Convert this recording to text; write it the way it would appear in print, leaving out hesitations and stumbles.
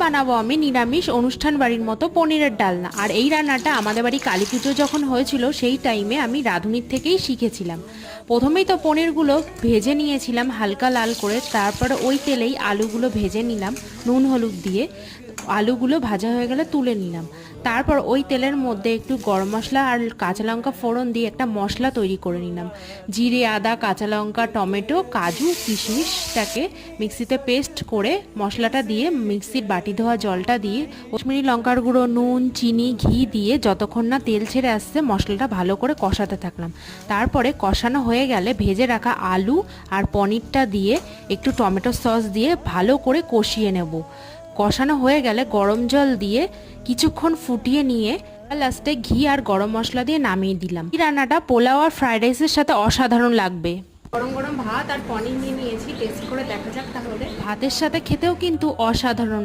বানাবো আমি নিরামিষ অনুষ্ঠান বাড়ির মতো পনিরের ডালনা। আর এই রান্নাটা আমাদের বাড়ি কালী পুজো যখন হয়েছিল সেই টাইমে আমি রাঁধুনির থেকেই শিখেছিলাম। প্রথমেই তো পনিরগুলো ভেজে নিয়েছিলাম হালকা লাল করে, তারপরে ওই তেলেই আলুগুলো ভেজে নিলাম নুন হলুদ দিয়ে। আলুগুলো ভাজা হয়ে গেলে তুলে নিলাম। তারপর ওই তেলের মধ্যে একটু গরম মশলা আর কাঁচা লঙ্কা ফোড়ন দিয়ে একটা মশলা তৈরি করে নিলাম। জিরে, আদা, কাঁচা লঙ্কা, টমেটো, কাজু, কিশমিশটাকে মিক্সিতে পেস্ট করে মশলাটা দিয়ে মিক্সির বাটি ধোয়া জলটা দিয়ে কাশ্মীরি লঙ্কার গুঁড়ো, নুন, চিনি, ঘি দিয়ে যতক্ষণ না তেল ছেড়ে আসছে মশলাটা ভালো করে কষাতে থাকলাম। তারপরে কষানো হয়ে গেলে ভেজে রাখা আলু আর পনিরটা দিয়ে একটু টমেটো সস দিয়ে ভালো করে কষিয়ে নেব। কষানো হয়ে গেলে গরম জল দিয়ে কিছুক্ষণ ফুটিয়ে নিয়ে লাস্টে ঘি আর গরম মশলা দিয়ে নামিয়ে দিলাম। এই রান্নাটা পোলাও আর ফ্রাইড রাইসের সাথে অসাধারণ লাগবে। গরম গরম ভাত আর পনির নিয়ে নিয়েছি, টেস্ট করে দেখা যাক তাহলে। ভাতের সাথে খেতেও কিন্তু অসাধারণ।